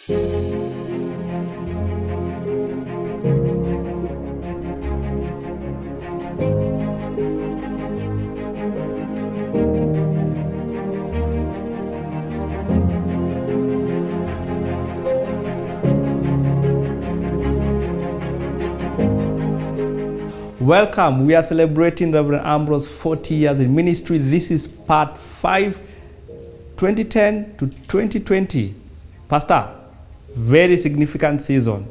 Welcome. We are celebrating Rev.Ambrose 40 years in ministry. This is part 5, 2010 to 2020. Pastor, very significant season.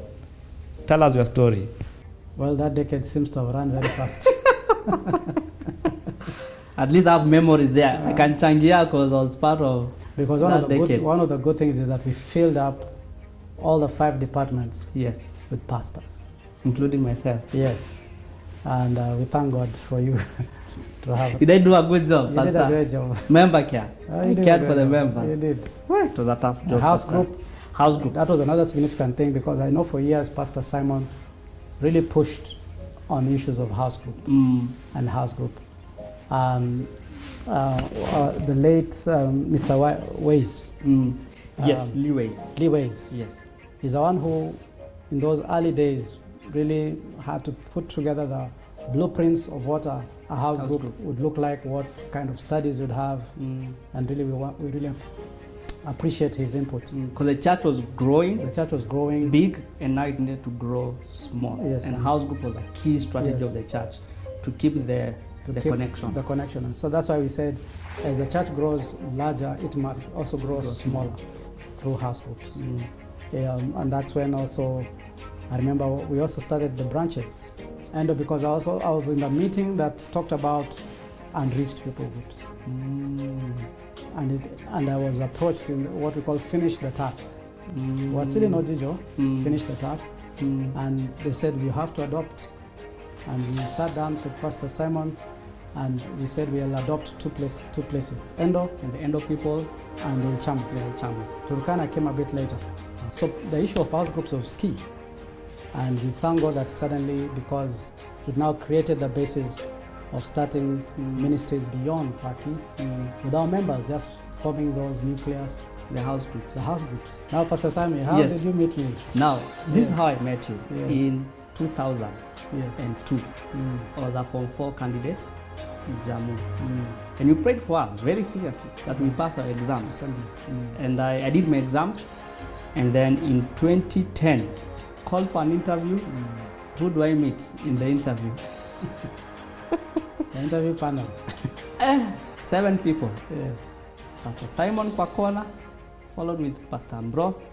Tell us your story. Well, that decade seems to have run very fast. At least I have memories there. I can changia because I was part of because one of the good things is that we filled up all the 5 departments. Yes. With pastors. Including myself. Yes. And we thank God for you to have. Did I do a good job, You Pastor? did a great job. Member care. You I did cared a for great the job. members. You did. It was a tough job. House group. House group. That was another significant thing because I know for years Pastor Simon really pushed on issues of house group and house group. The late Mr. Ways. Yes, Lee Ways. Lee Ways. Yes. He's the one who, in those early days, really had to put together the blueprints of what a house group would look like, what kind of studies we'd have, and really we really appreciate his input. Because the church was growing. The church was growing big, and now it needed to grow small. Yes, and house group was a key strategy of the church to keep the connection. The connection. And so that's why we said, as the church grows larger, it must also grow smaller through house groups. And that's when also, I remember we also started the branches. And because I was in the meeting that talked about unreached people groups. And I was approached in what we call finish the task. We were still in Ojijo, finish the task. And they said we have to adopt. And we sat down with Pastor Simon and we said we'll adopt two places, Endo and the Endo people and the Chamas. Turkana came a bit later. So the issue of house groups was key. And we thank God that suddenly, because it now created the basis of starting ministries beyond Paki, with our members just forming those nucleus. The house groups. The house groups. Now, Pastor Sami, how did you meet me? Now, this is how I met you. In 2002. I was a Form 4 candidate in Jammu. And you prayed for us very seriously that we pass our exams. And I did my exams. And then in 2010, called for an interview. Who do I meet in the interview? The interview panel. 7 people. Yes. Pastor Simon kwa corner, followed with Pastor Ambrose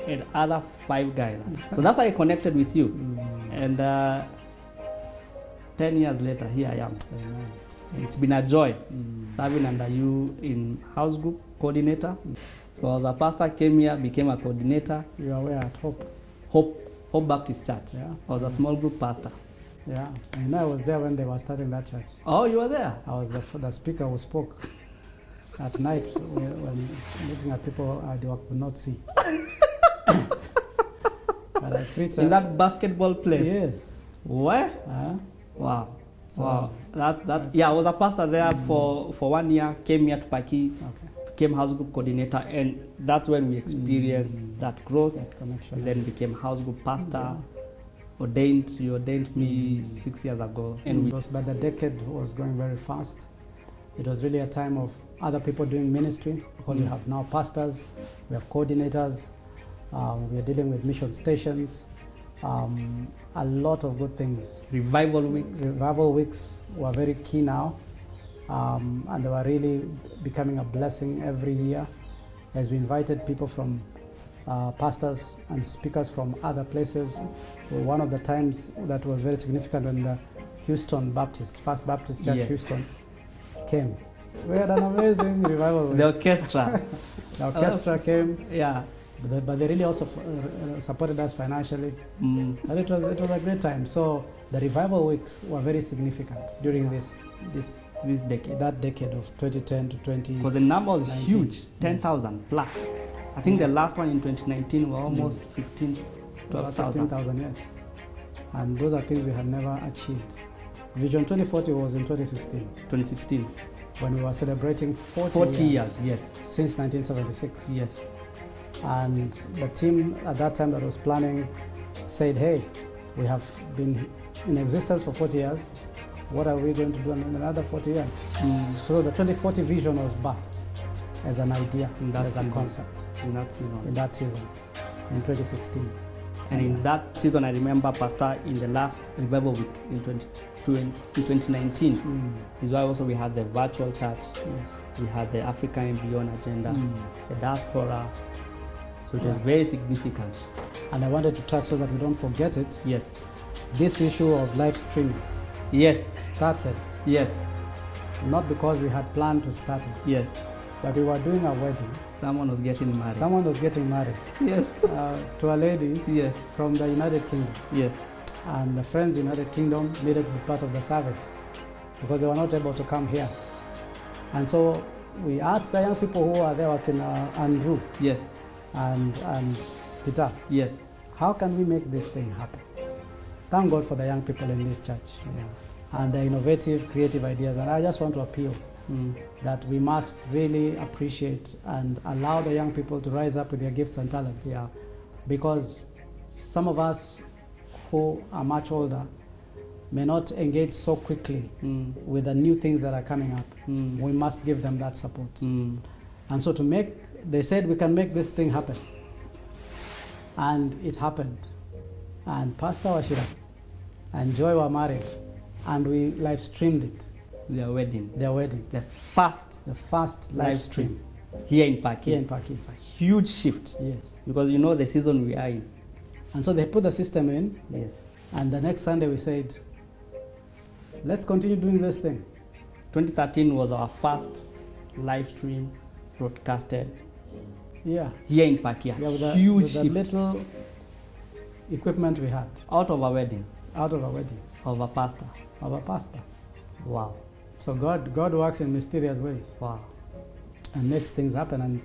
and other 5 guys. So that's how I connected with you. And 10 years later, here I am. Amen. It's been a joy serving under you in house group coordinator. So as a pastor, came here, became a coordinator. You are where at Hope Baptist Church. Yeah. I was a small group pastor. Yeah, and I was there when they were starting that church. Oh, you were there? I was the speaker who spoke at night when looking at people I could not see. But I preached in that basketball place? Yes. Where? Wow. So, wow. I was a pastor there for 1 year, came here to Paki. Okay. Became house group coordinator, and that's when we experienced that growth. That connection. We then became house group pastor. You ordained me 6 years ago. And but the decade was going very fast. It was really a time of other people doing ministry because we have now pastors, we have coordinators, we are dealing with mission stations, a lot of good things. Revival weeks. Revival weeks were very key now. And they were really becoming a blessing every year as we invited people from pastors and speakers from other places. One of the times that was very significant when the First Baptist Church Houston came. We had an amazing revival. The orchestra. The orchestra came. Yeah. But they really also supported us financially. And it was a great time. So the revival weeks were very significant during this decade. That decade of 2010 to 20. Because the number was huge, 10,000 plus. I think the last one in 2019 were almost 12,000. 15,000, yes. And those are things we had never achieved. Vision 2040 was in 2016. 2016. When we were celebrating 40 years, yes. Since 1976. Yes. And the team at that time that was planning said, hey, we have been in existence for 40 years. What are we going to do in another 40 years? So the 2040 vision was birthed as an idea, as a concept. In that season. In 2016. And in that season, I remember Pastor in the last revival week in 2019 is why also we had the virtual church. Yes. We had the Africa and Beyond agenda, the diaspora. So it was very significant. And I wanted to touch so that we don't forget it. Yes. This issue of live streaming. Yes. Started. Yes. Not because we had planned to start it. Yes. But we were doing a wedding. Someone was getting married. Someone was getting married. Yes. To a lady. Yes. From the United Kingdom. Yes. And the friends in the United Kingdom needed to be part of the service because they were not able to come here. And so we asked the young people who are there working, Andrew. Yes. And Peter. Yes. How can we make this thing happen? Thank God for the young people in this church. Yeah. And the innovative, creative ideas. And I just want to appeal that we must really appreciate and allow the young people to rise up with their gifts and talents. Yeah. Because some of us who are much older may not engage so quickly with the new things that are coming up. We must give them that support. And so they said we can make this thing happen. And it happened. And Pastor Washira and Joy were married, and we live streamed it. Their wedding. The first live stream. Here in Parklands. It's a huge shift. Yes. Because you know the season we are in. And so they put the system in. Yes. And the next Sunday we said, let's continue doing this thing. 2013 was our first live stream broadcasted. Yeah. Here in Parklands. Yeah, huge with shift. The little equipment we had. Out of a wedding. Of a pastor. Wow. So God works in mysterious ways. Wow. And makes things happen. And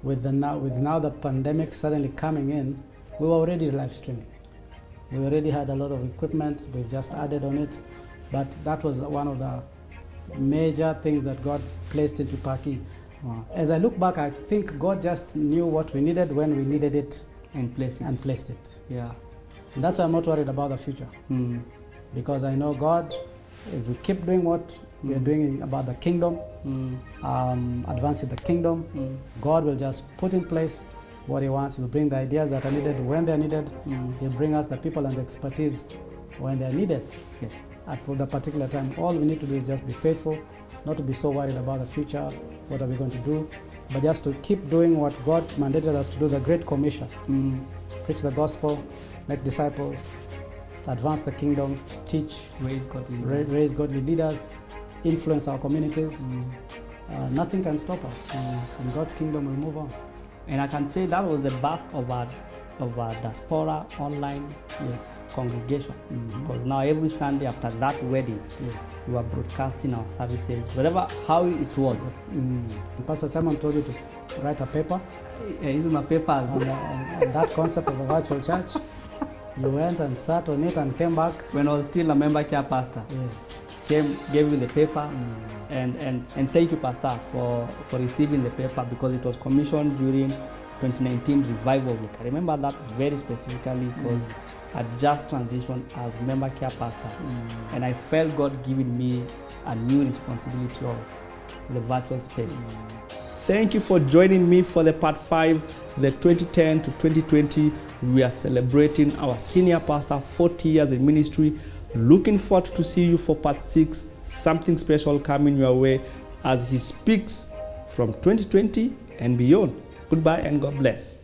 with now the pandemic suddenly coming in, we were already live streaming. We already had a lot of equipment. We've just added on it. But that was one of the major things that God placed into Parklands. Wow. As I look back, I think God just knew what we needed when we needed it and placed it. Yeah. And that's why I'm not worried about the future. Because I know God, if we keep doing what we are doing about the kingdom, advancing the kingdom, God will just put in place what He wants. He'll bring the ideas that are needed when they're needed. He'll bring us the people and the expertise when they're needed. Yes. At the particular time. All we need to do is just be faithful, not to be so worried about the future, what are we going to do, but just to keep doing what God mandated us to do, the Great Commission. Preach the gospel, make disciples, advance the kingdom, teach, raise godly leaders, influence our communities. Nothing can stop us. And God's kingdom will move on. And I can say that was the birth of our diaspora online congregation. Because now every Sunday after that wedding, we were broadcasting our services, how it was. Pastor Simon told you to write a paper. Using my papers. On that concept of a virtual church. You went and sat on it and came back. When I was still a member care pastor. Yes. Gave you the paper, and thank you, Pastor, for receiving the paper, because it was commissioned during 2019 revival week. I remember that very specifically because I just transitioned as member care pastor, and I felt God giving me a new responsibility of the virtual space. Thank you for joining me for the part 5, the 2010 to 2020. We are celebrating our senior pastor 40 years in ministry. Looking forward to see you for part 6, something special coming your way as he speaks from 2020 and beyond. Goodbye and God bless.